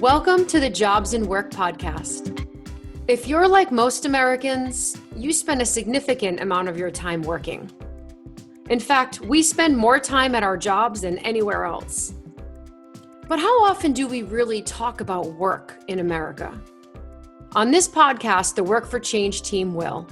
Welcome to the Jobs and Work podcast. If you're like most Americans, you spend a significant amount of your time working. In fact, we spend more time at our jobs than anywhere else. But how often do we really talk about work in America? On this podcast, the Work for Change team will.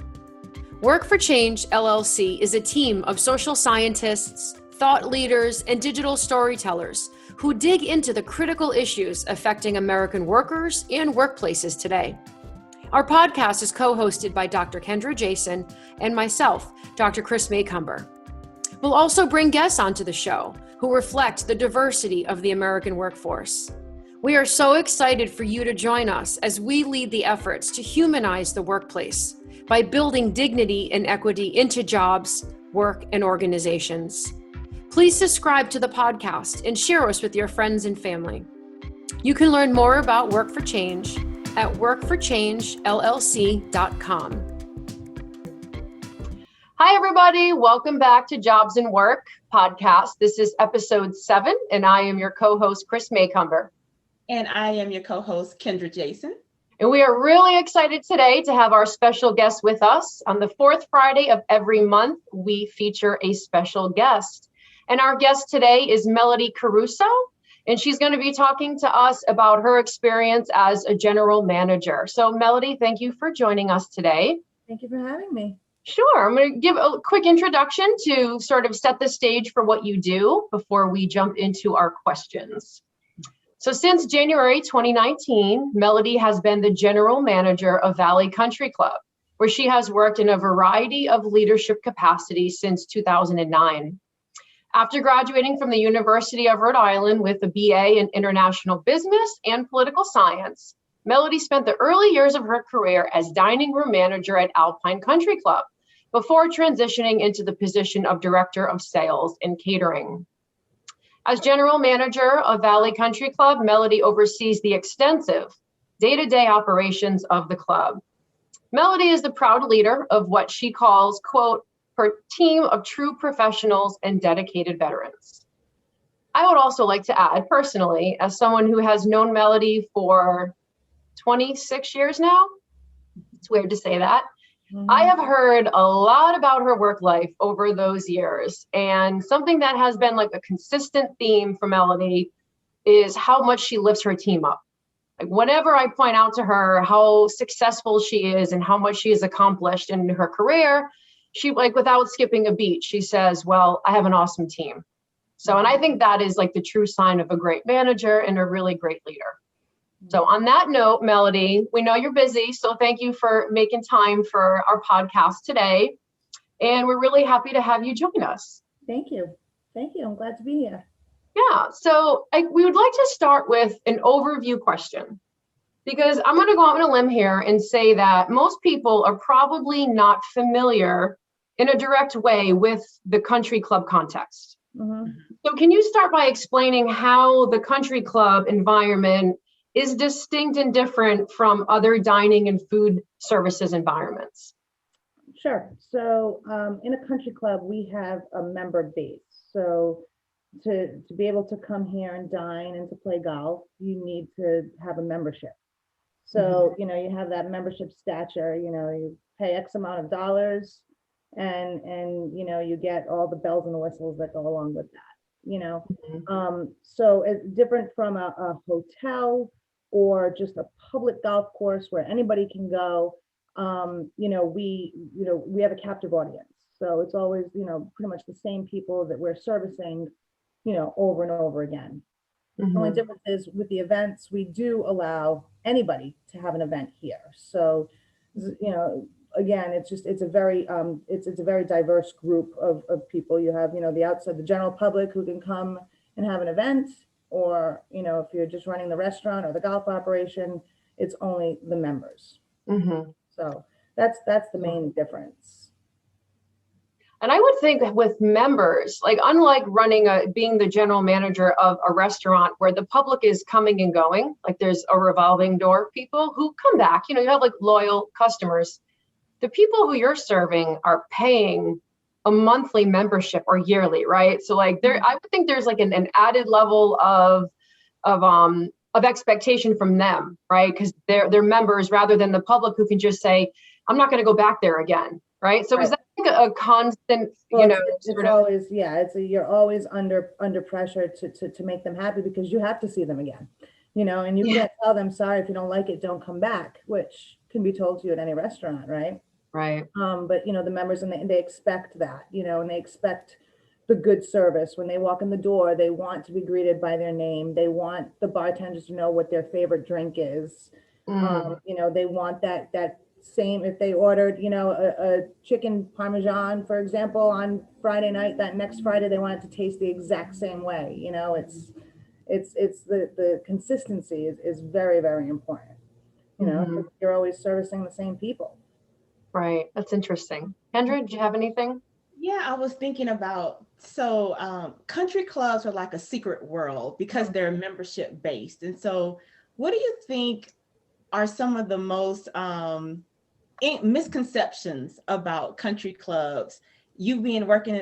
Work for Change, LLC is a team of social scientists, thought leaders, and digital storytellers who dig into the critical issues affecting American workers and workplaces today. Our podcast is co-hosted by Dr. Kendra Jason and myself, Dr. Chris Maycumber. We'll also bring guests onto the show who reflect the diversity of the American workforce. We are so excited for you to join us as we lead the efforts to humanize the workplace by building dignity and equity into jobs, work, and organizations. Please subscribe to the podcast and share us with your friends and family. You can learn more about Work for Change at workforchangellc.com. Hi, everybody. Welcome back to Jobs and Work podcast. This is episode 7, and I am your co-host, Chris Maycumber. And I am your co-host, Kendra Jason. And we are really excited today to have our special guest with us. On the fourth Friday of every month, we feature a special guest. And our guest today is Melodi Caruso, and she's going to be talking to us about her experience as a general manager. So Melodi, thank you for joining us today. Thank you for having me. Sure. I'm going to give a quick introduction to sort of set the stage for what you do before we jump into our questions. So since January 2019, Melodi has been the general manager of Valley Country Club, where she has worked in a variety of leadership capacities since 2009. After graduating from the University of Rhode Island with a BA in International Business and Political Science, Melodi spent the early years of her career as dining room manager at Alpine Country Club before transitioning into the position of Director of Sales and Catering. As general manager of Valley Country Club, Melodi oversees the extensive day-to-day operations of the club. Melodi is the proud leader of what she calls, quote, her team of true professionals and dedicated veterans. I would also like to add personally, as someone who has known Melodi for 26 years now, it's weird to say that, I have heard a lot about her work life over those years. And something that has been like a consistent theme for Melodi is how much she lifts her team up. Like whenever I point out to her how successful she is and how much she has accomplished in her career, she, like, without skipping a beat, she says, well, I have an awesome team. So, and I think that is like the true sign of a great manager and a really great leader. So on that note, Melodi, we know you're busy, so thank you for making time for our podcast today. And we're really happy to have you join us. Thank you. Thank you. I'm glad to be here. Yeah, so we would like to start with an overview question, because I'm going to go out on a limb here and say that most people are probably not familiar in a direct way with the country club context. Mm-hmm. So can you start by explaining how the country club environment is distinct and different from other dining and food services environments? Sure. So in a country club, we have a member base. So to be able to come here and dine and to play golf, you need to have a membership. So, you have that membership stature, you pay X amount of dollars and you get all the bells and the whistles that go along with that, So it's different from a hotel or just a public golf course where anybody can go. We have a captive audience. So it's always, pretty much the same people that we're servicing, over and over again. The only difference is with the events, we do allow anybody to have an event here. So, again, it's a very diverse group of people. You have, the general public who can come and have an event, or, if you're just running the restaurant or the golf operation, it's only the members. So that's the main difference. And I would think with members, like unlike being the general manager of a restaurant where the public is coming and going, like there's a revolving door of people who come back, you have like loyal customers. The people who you're serving are paying a monthly membership or yearly, right? So like I would think there's like an added level of of expectation from them, right? Because they're members rather than the public who can just say, I'm not going to go back there again, right? So is that like a constant, Well, sort it's of, always, yeah, you're always under pressure to make them happy because you have to see them again, and you can't tell them, sorry, if you don't like it, don't come back, which can be told to you at any restaurant, right? right? But the members, and they expect that, and they expect the good service. When they walk in the door, they want to be greeted by their name. They want the bartenders to know what their favorite drink is. They want that same, if they ordered, a chicken parmesan, for example, on Friday night, that next Friday, they want it to taste the exact same way. It's the consistency is very, very important. You're always servicing the same people. Right. That's interesting. Kendra, do you have anything? Yeah, I was thinking about, country clubs are like a secret world because they're membership based. And so what do you think are some of the most misconceptions about country clubs? You've been working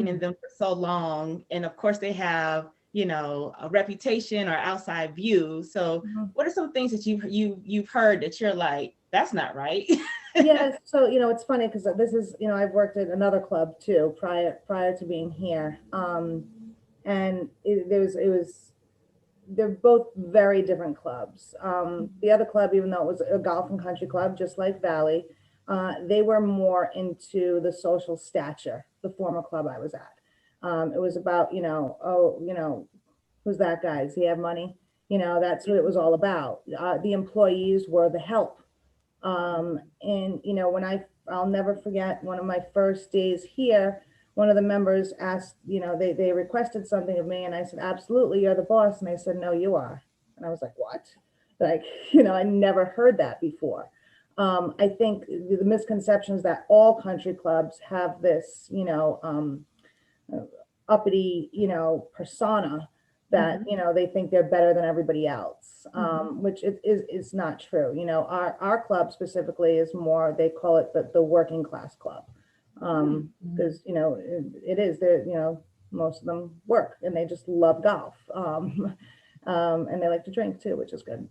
in them for so long, and of course they have, a reputation or outside view. So what are some things that you've heard that you're like, that's not right? Yeah, so it's funny because this is, I've worked at another club too prior to being here, and they're both very different clubs. The other club, even though it was a golf and country club, just like Valley, they were more into the social stature. The former club I was at, it was about who's that guy? Does he have money? That's what it was all about. The employees were the help. And I'll never forget one of my first days here, one of the members asked, they requested something of me, and I said, absolutely, you're the boss. And they said, no, you are. And I was like, what? Like, I never heard that before. I think the misconception is that all country clubs have this, uppity, persona that, they think they're better than everybody else, which is not true. Our club specifically is more, they call it the working class club. Because, it is there, most of them work and they just love golf. And they like to drink too, which is good.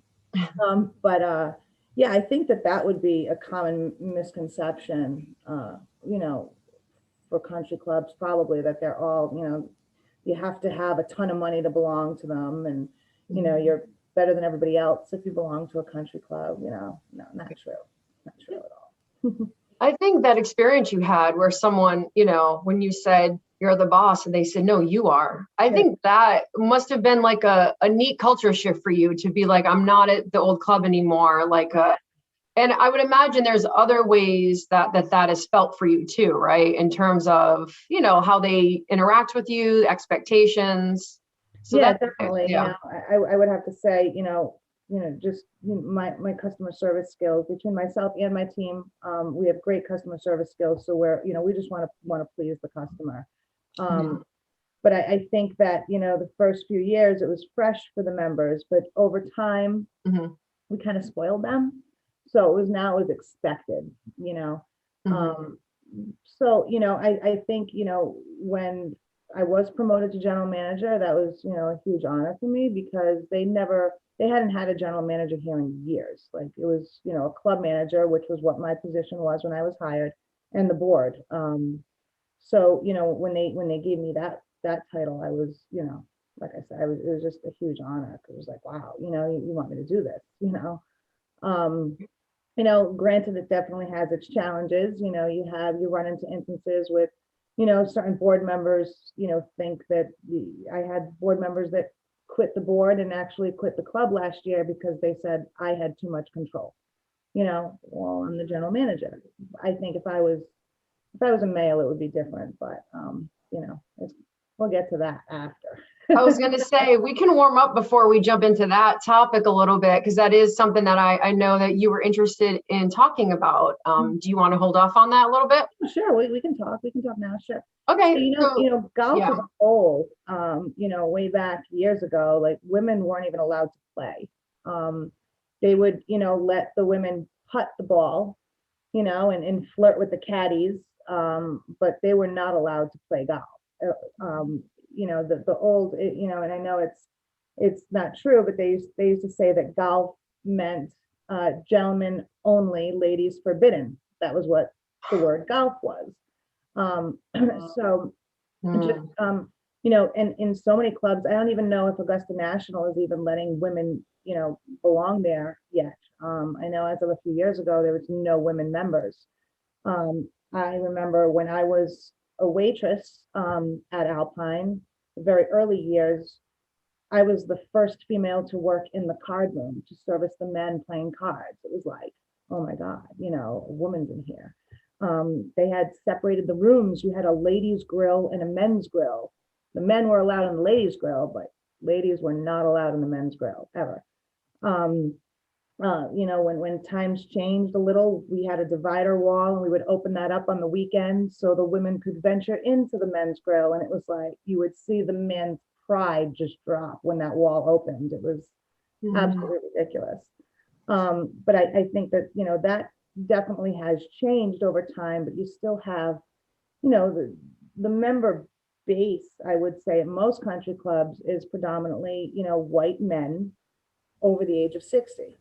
Yeah, I think that would be a common misconception, for country clubs, probably, that they're all, you have to have a ton of money to belong to them, and you're better than everybody else if you belong to a country club. No, not true. Not true at all. I think that experience you had where someone, when you said you're the boss and they said, no, you are, I think that must have been like a neat culture shift for you to be like, I'm not at the old club anymore. And I would imagine there's other ways that is felt for you too, right? In terms of, how they interact with you, expectations. So yeah, definitely. Yeah. I would have to say, just my customer service skills between myself and my team. We have great customer service skills. So we just want to please the customer. But I think that, the first few years it was fresh for the members, but over time we kind of spoiled them. So it was expected, So, I think, when I was promoted to general manager, that was, a huge honor for me because they hadn't had a general manager here in years. Like it was, a club manager, which was what my position was when I was hired, and the board. So, when they gave me that title, I was, like I said, it was just a huge honor because it was like, wow, you want me to do this, granted, it definitely has its challenges. You run into instances with, certain board members, think that I had board members that quit the board and actually quit the club last year because they said I had too much control. Well, I'm the general manager. I think if I was a male, it would be different, but we'll get to that after. I was going to say, we can warm up before we jump into that topic a little bit, because that is something that I know that you were interested in talking about. Do you want to hold off on that a little bit? Sure, we can talk. We can talk now. Sure. Okay. So, golf as a whole, way back years ago, like women weren't even allowed to play. They would, let the women putt the ball, and flirt with the caddies, but they were not allowed to play golf. The old, and I know it's not true, but they used to say that golf meant gentlemen only, ladies forbidden. That was what the word golf was. So just Mm. and in so many clubs, I don't even know if Augusta National is even letting women, belong there yet. I know as of a few years ago, there was no women members. I remember when I was a waitress at Alpine, the very early years, I was the first female to work in the card room to service the men playing cards. It was like, oh my God, a woman's in here. They had separated the rooms. You had a ladies' grill and a men's grill. The men were allowed in the ladies' grill, but ladies were not allowed in the men's grill ever. When times changed a little, we had a divider wall and we would open that up on the weekend so the women could venture into the men's grill. And it was like, you would see the men's pride just drop when that wall opened. It was absolutely ridiculous. But I think that, that definitely has changed over time, but you still have, the member base, I would say, at most country clubs is predominantly, white men over the age of 60.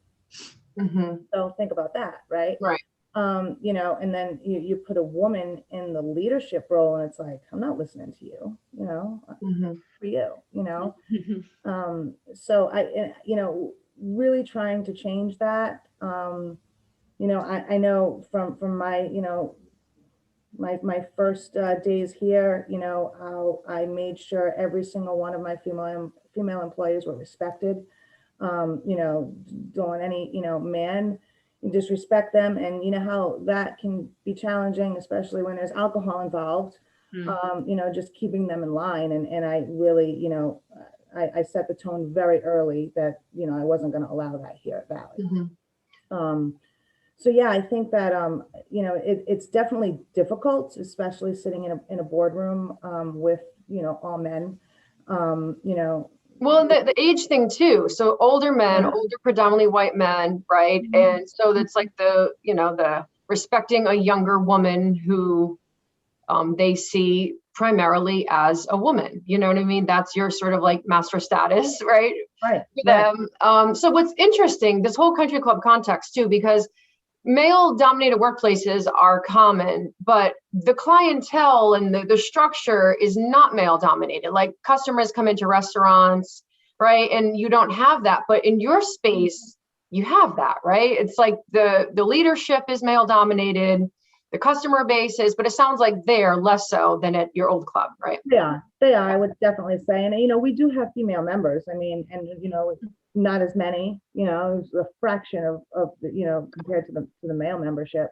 So think about that, right? Right. And then you put a woman in the leadership role and it's like, I'm not listening to you, for you, so really trying to change that. I know from my, my first days here, how I made sure every single one of my female employees were respected. Don't any, man disrespect them. And how that can be challenging, especially when there's alcohol involved, just keeping them in line. And I really, I set the tone very early that, I wasn't going to allow that here at Valley. So yeah, I think that, it's definitely difficult, especially sitting in a boardroom with, all men, Well, the age thing too. So older men, older predominantly white men, right? And so that's like the respecting a younger woman who they see primarily as a woman. You know what I mean? That's your sort of like master status, right? Right. For them. So what's interesting, this whole country club context too, because male-dominated workplaces are common, but the clientele and the structure is not male-dominated. Like customers come into restaurants, right? And you don't have that, but in your space, you have that, right? It's like the leadership is male-dominated, the customer base is, but it sounds like they're less so than at your old club, right? Yeah, they are, I would definitely say. And, we do have female members. I mean, and, not as many, it's a fraction of the, compared to the male membership.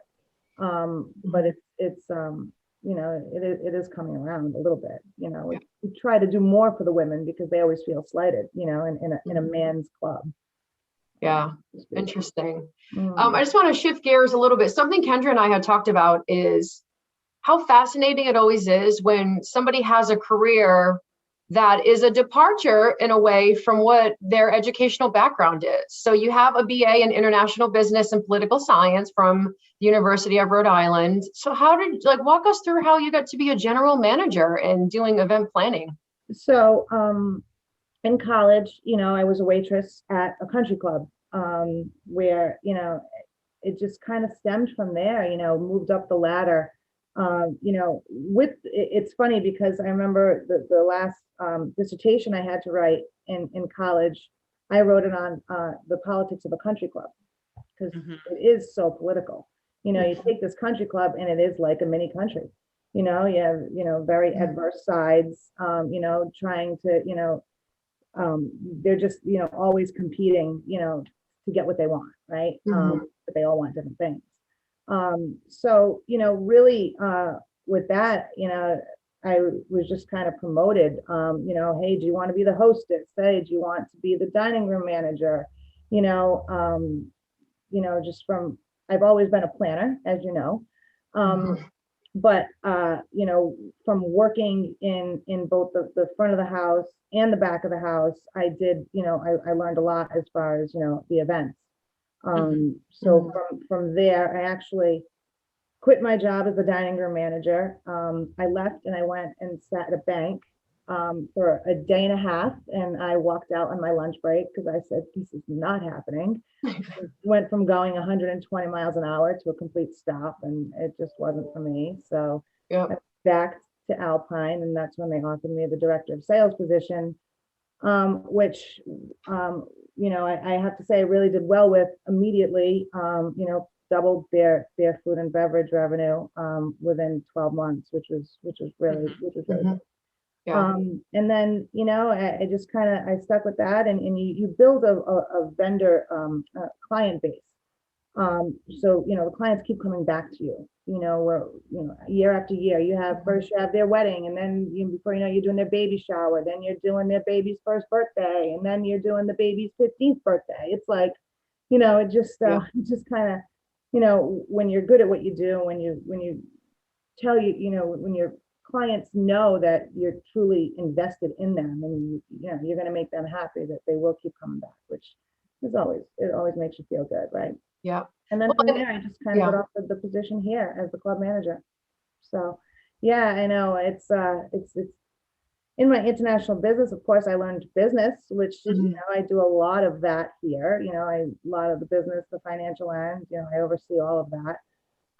But it's it is coming around a little bit, we try to do more for the women because they always feel slighted, in a man's club. Yeah, interesting. I just want to shift gears a little bit. Something Kendra and I had talked about is how fascinating it always is when somebody has a career that is a departure in a way from what their educational background is. So you have a BA in international business and political science from the University of Rhode Island. So how did, walk us through how you got to be a general manager and doing event planning? So in college, I was a waitress at a country club where, it just kind of stemmed from there, moved up the ladder. It's funny because I remember the last dissertation I had to write in college, I wrote it on the politics of a country club because it is so political. You take this country club and it is like a mini country. You have, very adverse sides, trying to, they're just, always competing, to get what they want, right? But they all want different things. So, really, with that, I was just kind of promoted, hey, do you want to be the hostess? Hey, do you want to be the dining room manager? Just from, I've always been a planner, as you know. But, from working in both the front of the house and the back of the house, I did, I learned a lot as far as, the events. So from there, I actually quit my job as a dining room manager. I left and I went and sat at a bank for a day and a half, and I walked out on my lunch break because I said, this is not happening. Went from going 120 miles an hour to a complete stop, and it just wasn't for me. So I Yep. went back to Alpine, and that's when they offered me the director of sales position, which, I have to say I really did well with immediately, doubled their food and beverage revenue within 12 months, which was really Mhm. good. Yeah. And then, I just I stuck with that, and you build a vendor client base. So, the clients keep coming back to you, where, year after year, first you have their wedding, and then before you know, you're doing their baby shower, then you're doing their baby's first birthday, and then you're doing the baby's 15th birthday. It's like, it just, Yeah. it just when you're good at what you do, when you tell when your clients know that you're truly invested in them, and you're going to make them happy, that they will keep coming back, which it always makes you feel good, right? Yeah. And then Well, from there, I just kind of yeah. got offered the position here as the club manager. So, yeah, I know it's in my international business. Of course, I learned business, which Mhm. I do a lot of that here. A lot of the business, the financial end. I oversee all of that.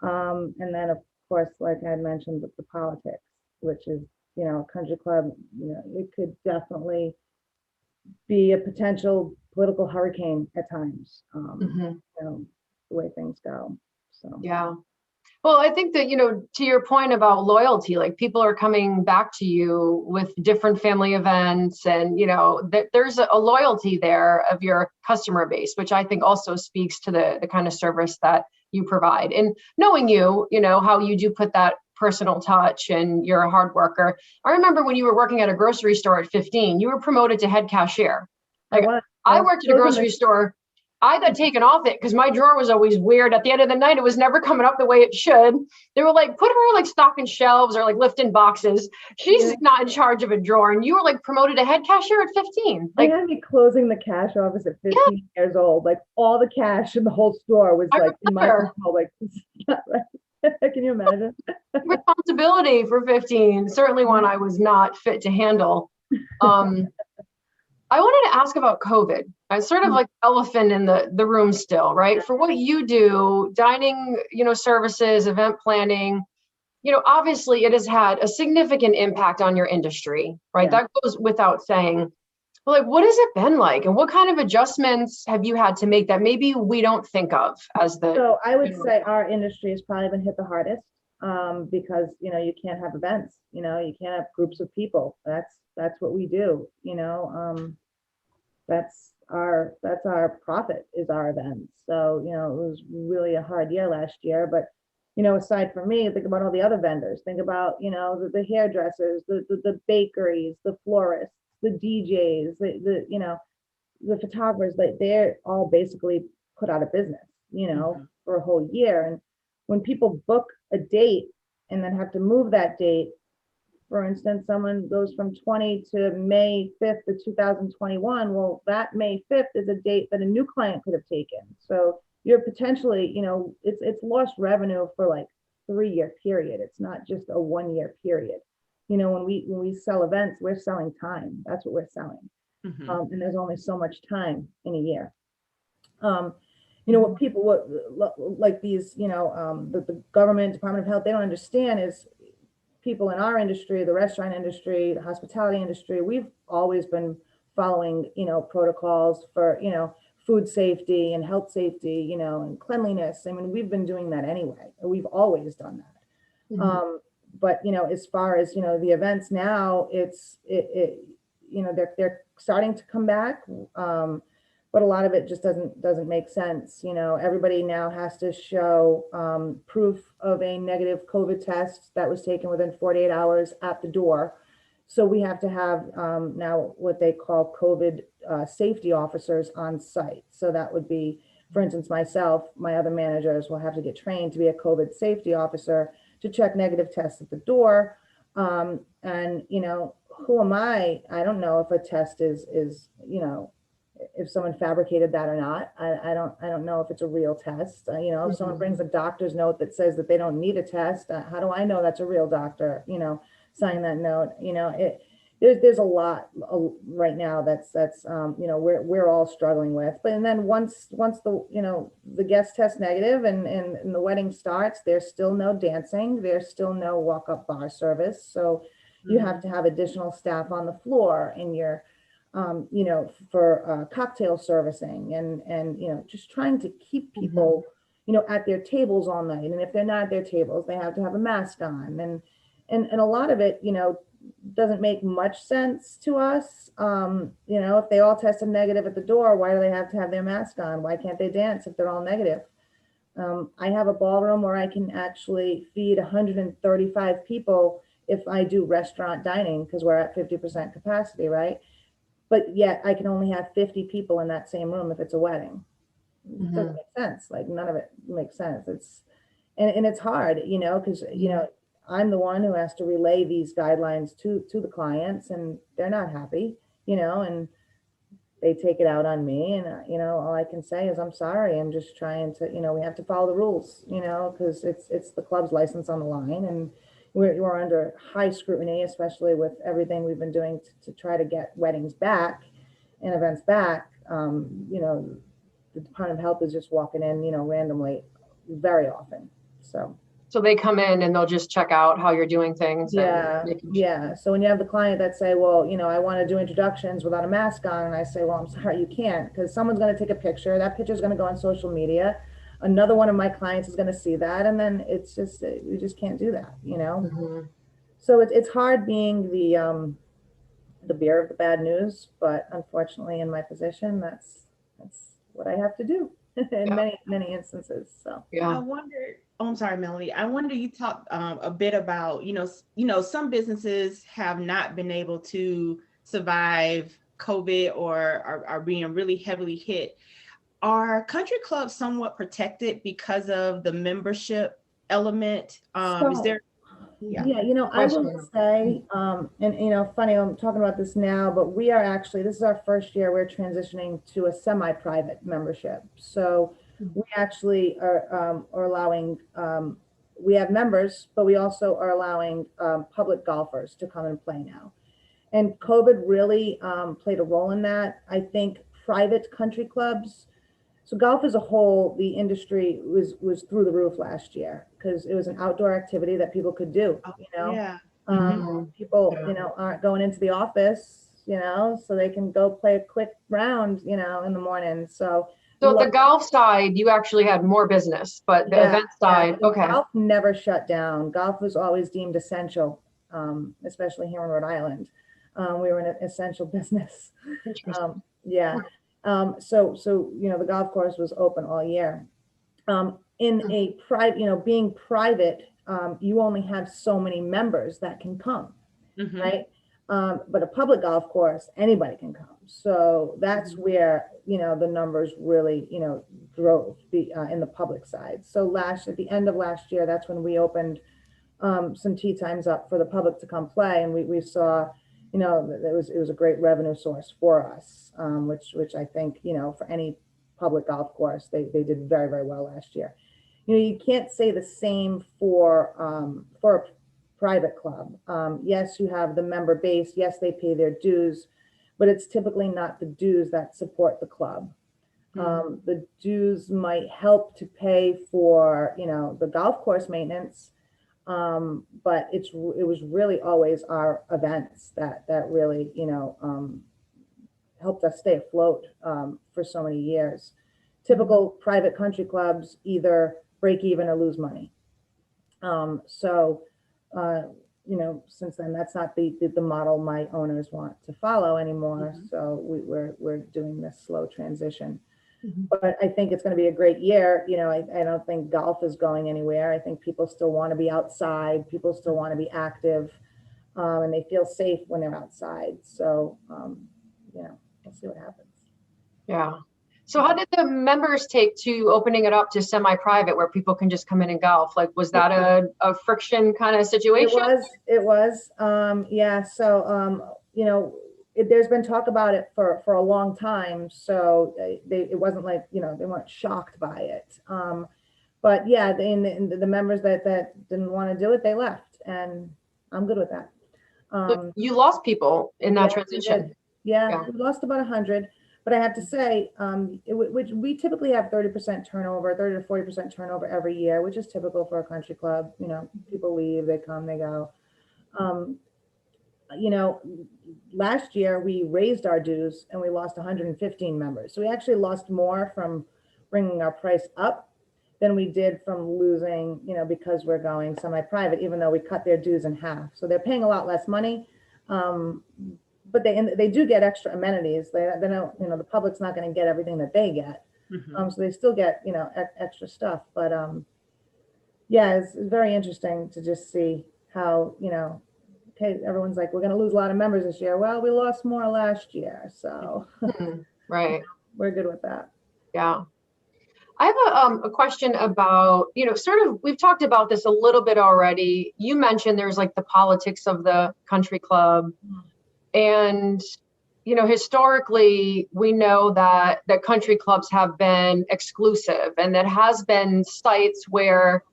And then, of course, like I had mentioned, the politics, which is, a country club. It could definitely be a potential political hurricane at times. Mhm. The way things go. So. Yeah. Well, I think that, to your point about loyalty, like people are coming back to you with different family events, and, that there's a loyalty there of your customer base, which I think also speaks to the kind of service that you provide. And knowing how you do put that personal touch, and you're a hard worker. I remember when you were working at a grocery store at 15, you were promoted to head cashier. I Like, was. I worked at a grocery store. I got taken off it because my drawer was always weird. At the end of the night, it was never coming up the way it should. They were like, put her like stocking shelves or like lifting boxes. She's Yeah. not in charge of a drawer. And you were like promoted to head cashier at 15. They Like, had me closing the cash office at 15 years old. Like all the cash in the whole store was I like in my remember. control. Like, this is not right. Can you imagine? Responsibility for 15, certainly one I was not fit to handle. I wanted to ask about COVID. It's sort of like elephant in the room still, right? For what you do, dining, services, event planning, obviously it has had a significant impact on your industry, right? Yeah. That goes without saying. But like, what has it been like? And what kind of adjustments have you had to make that maybe we don't think of as the. So I would say our industry has probably been hit the hardest, because you can't have events, you can't have groups of people. That's what we do, that's our profit, is our events. So it was really a hard year last year. But aside from me, think about all the other vendors. Think about the hairdressers, the bakeries, the florists, the DJs, the photographers. They're all basically put out of business, for a whole year. And when people book a date and then have to move that date, for instance, someone goes from 20 to May 5th of 2021. Well, that May 5th is a date that a new client could have taken. So you're potentially, it's lost revenue for like 3-year period. It's not just a 1-year period. When we sell events, we're selling time. That's what we're selling. And there's only so much time in a year. What people like these, the government, Department of Health, they don't understand is people in our industry, the restaurant industry, the hospitality industry, we've always been following, protocols for, food safety and health safety, and cleanliness. I mean, we've been doing that anyway. We've always done that. Mhm. But, as far as, the events now, they're starting to come back. But a lot of it just doesn't make sense. Everybody now has to show proof of a negative COVID test that was taken within 48 hours at the door. So we have to have now what they call COVID safety officers on site. So that would be, for instance, myself, my other managers will have to get trained to be a COVID safety officer to check negative tests at the door. And who am I? I don't know if a test is if someone fabricated that or not. I don't know if it's a real test. If someone brings a doctor's note that says that they don't need a test, how do I know that's a real doctor, signing that note? there's a lot right now that's you know, we're all struggling with. But and then once the, you know, the guest test negative and the wedding starts, there's still no dancing, there's still no walk-up bar service. So you have to have additional staff on the floor, and you're you know, for cocktail servicing and you know, just trying to keep people you know, at their tables all night. And if they're not at their tables, they have to have a mask on. And a lot of it, you know, doesn't make much sense to us. You know, if they all tested negative at the door, why do they have to have their mask on? Why can't they dance if they're all negative? I have a ballroom where I can actually feed 135 people if I do restaurant dining, because we're at 50% capacity, right? But yet I can only have 50 people in that same room if it's a wedding. It doesn't make sense. Like, none of it makes sense. And it's hard, you know, because, you know, I'm the one who has to relay these guidelines to the clients, and they're not happy, you know, and they take it out on me. And, you know, all I can say is, I'm sorry. I'm just trying to, you know, we have to follow the rules, you know, because it's the club's license on the line, and we're under high scrutiny, especially with everything we've been doing to try to get weddings back and events back. You know, the Department of Health is just walking in, you know, randomly very often. So they come in and they'll just check out how you're doing things. yeah, yeah. So when you have the client that say, well, you know, I want to do introductions without a mask on, and I say, well, I'm sorry, you can't, because someone's going to take a picture. That picture is going to go on social media. Another one of my clients is going to see that, and then it's just, we just can't do that, you know. So it's hard being the bearer of the bad news, but unfortunately, in my position, that's what I have to do in many instances. So I wonder, oh, I'm sorry, Melody. I wonder, you talked a bit about, you know, some businesses have not been able to survive COVID or are being really heavily hit. Are country clubs somewhat protected because of the membership element? Is there? Yeah, you know, I will say, and you know, funny, I'm talking about this now, but we are actually, this is our first year, we're transitioning to a semi-private membership. So we actually are allowing, we have members, but we also are allowing public golfers to come and play now. And COVID really played a role in that. I think private country clubs, so golf as a whole, the industry was through the roof last year, because it was an outdoor activity that people could do, you know. People, you know, aren't going into the office, you know, so they can go play a quick round, you know, in the morning. So the golf side, you actually had more business, but the event side, okay. Golf never shut down. Golf was always deemed essential, especially here in Rhode Island. We were an essential business. Yeah. So, you know, the golf course was open all year. In a private, you know, being private, you only have so many members that can come, right? But a public golf course, anybody can come. So that's where, you know, the numbers really, you know, drove in the public side. So at the end of last year, that's when we opened some tee times up for the public to come play. And we saw, you know, it was a great revenue source for us, which I think, you know, for any public golf course, they did very, very well last year. You know, you can't say the same for a private club. Yes, you have the member base. Yes, they pay their dues, but it's typically not the dues that support the club. The dues might help to pay for, you know, the golf course maintenance, but it was really always our events that really, you know, helped us stay afloat for so many years. Typical private country clubs either break even or lose money. You know, since then, that's not the model my owners want to follow anymore. So we're doing this slow transition. But I think it's going to be a great year. You know, I don't think golf is going anywhere. I think people still want to be outside. People still want to be active, and they feel safe when they're outside. So, you know, we'll see what happens. Yeah. So how did the members take to opening it up to semi-private where people can just come in and golf? Like, was that a friction kind of situation? It was. Yeah. So, you know, there's been talk about it for a long time. So it wasn't like, you know, they weren't shocked by it. But yeah, the members that didn't want to do it, they left, and I'm good with that. You lost people in that transition. Yeah, we lost about 100, but I have to say, which we typically have 30% turnover, 30 to 40% turnover every year, which is typical for a country club. You know, people leave, they come, they go. You know, last year we raised our dues and we lost 115 members. So we actually lost more from bringing our price up than we did from losing, you know, because we're going semi-private, even though we cut their dues in half. So they're paying a lot less money, but they do get extra amenities. They don't, you know, the public's not going to get everything that they get. So they still get, you know, extra stuff. But yeah, it's very interesting to just see how, you know, okay, everyone's like, we're going to lose a lot of members this year. Well, we lost more last year, so Right, we're good with that. yeah. I have a question about, you know, sort of, we've talked about this a little bit already. You mentioned there's like the politics of the country club, and you know, historically, we know that country clubs have been exclusive, and that has been sites where,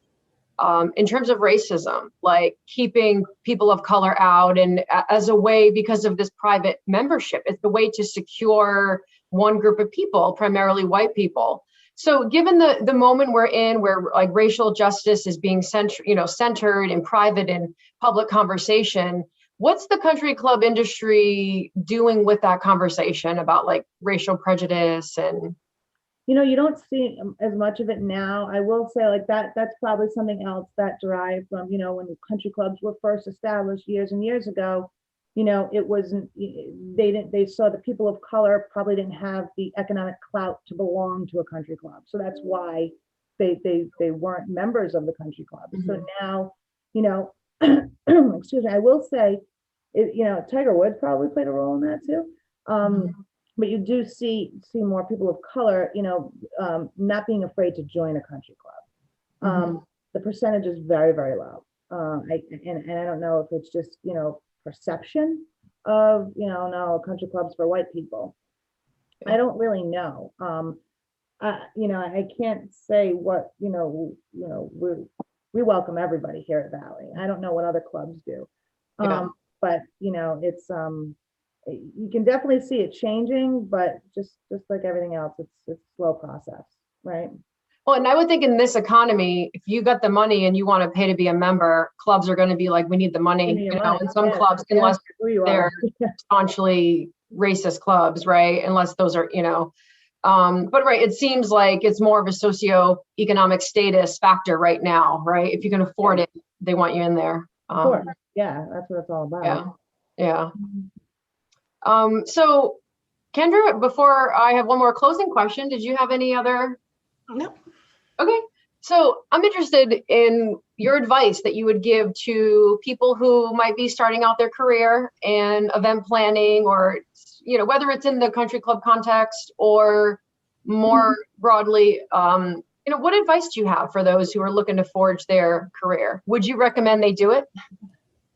in terms of racism, like keeping people of color out, and as a way, because of this private membership, it's the way to secure one group of people, primarily white people. So given the moment we're in, where like racial justice is being centered in private and public conversation, what's the country club industry doing with that conversation about like racial prejudice? And you know, you don't see as much of it now. I will say like that's probably something else that derived from, you know, when country clubs were first established years and years ago. You know, it wasn't, they saw the people of color probably didn't have the economic clout to belong to a country club. So that's why they weren't members of the country club. So now, you know, excuse me, I will say, you know, Tiger Woods probably played a role in that too. But you do see more people of color, you know, not being afraid to join a country club. The percentage is very, very low. And I don't know if it's just, you know, perception of, you know, no, country clubs for white people. I don't really know. You know, I can't say what, you know, we welcome everybody here at Valley. I don't know what other clubs do. But you know, it's you can definitely see it changing, but just like everything else, it's a slow process, right? Well, and I would think in this economy, if you got the money and you want to pay to be a member, clubs are going to be like, we need the money, you know, and some clubs, unless they're staunchly racist clubs, right? Unless those are, you know, but right, it seems like it's more of a socioeconomic status factor right now, right? If you can afford it, they want you in there. Sure. Yeah, that's what it's all about. Yeah. So Kendra, before I have one more closing question, did you have any other? No. Okay. So I'm interested in your advice that you would give to people who might be starting out their career in event planning, or, you know, whether it's in the country club context or more broadly, you know, what advice do you have for those who are looking to forge their career? Would you recommend they do it?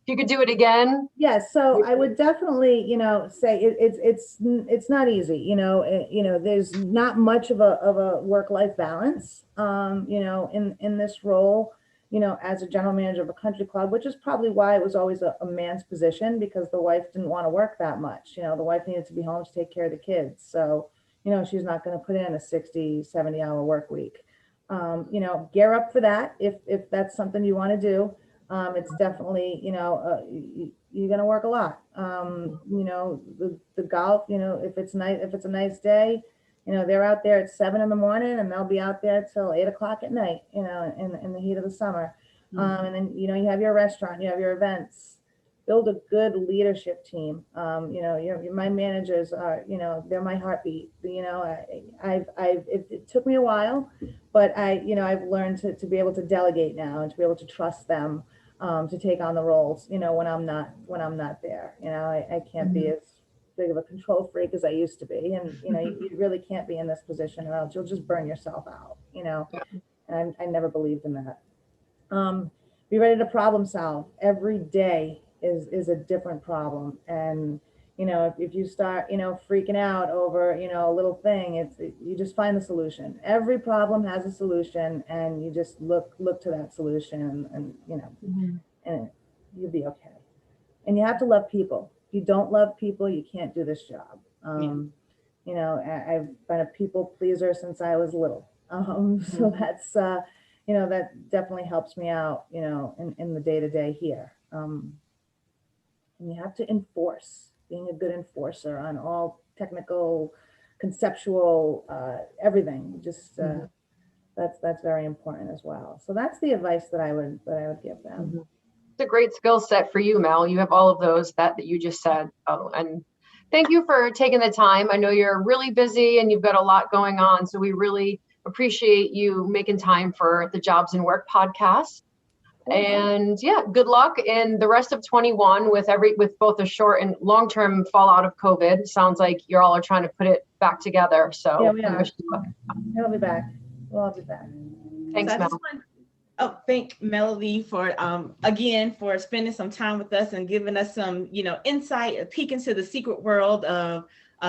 If you could do it again? Yes, so I would definitely, you know, say it's not easy. You know, there's not much of a work-life balance. You know, in this role, you know, as a general manager of a country club, which is probably why it was always a man's position, because the wife didn't want to work that much. You know, the wife needed to be home to take care of the kids. So, you know, she's not going to put in a 60, 70-hour work week. You know, gear up for that if that's something you want to do. It's definitely, you know, you're going to work a lot. You know, the golf, you know, if it's a nice day, you know, they're out there at 7 in the morning and they'll be out there till 8 o'clock at night, you know, in the heat of the summer. And then, you know, you have your restaurant, you have your events. Build a good leadership team. You know, my managers are, you know, they're my heartbeat. You know, it took me a while, but you know, I've learned to be able to delegate now and to be able to trust them to take on the roles. You know, when I'm not there. You know, I can't be as big of a control freak as I used to be, and you know, you really can't be in this position, or else you'll just burn yourself out. You know, and I never believed in that. Be ready to problem solve. Every day is a different problem, and you know, if you start, you know, freaking out over, you know, a little thing, you just find the solution. Every problem has a solution, and you just look to that solution, and you know, and you'll be okay. And you have to love people. If you don't love people, you can't do this job. You know, I've been a people pleaser since I was little. So that's, you know, that definitely helps me out, you know, in the day-to-day here. And you have to enforce, being a good enforcer on all technical, conceptual, everything. Just that's very important as well. So that's the advice that I would give them. It's a great skill set for you, Mel. You have all of those that you just said. Oh, and thank you for taking the time. I know you're really busy and you've got a lot going on, so we really appreciate you making time for the Jobs and Work podcast. And yeah, good luck in the rest of 21 with both the short and long-term fallout of COVID. Sounds like you all are trying to put it back together. So Yeah, we are. wish you luck. We'll be back. We'll be back. Thanks, So Mel. Thank Melody for again for spending some time with us and giving us some, you know, insight, a peek into the secret world of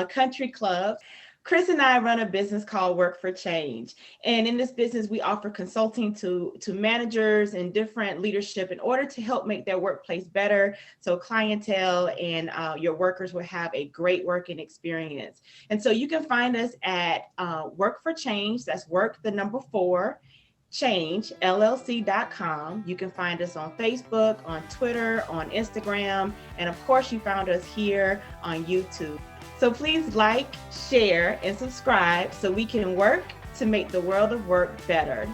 country clubs. Chris and I run a business called Work for Change. And in this business, we offer consulting to managers and different leadership in order to help make their workplace better. So clientele and your workers will have a great working experience. And so you can find us at Work for Change. That's work, the number 4, change, llc.com. You can find us on Facebook, on Twitter, on Instagram, and of course you found us here on YouTube. So please like, share, and subscribe so we can work to make the world of work better.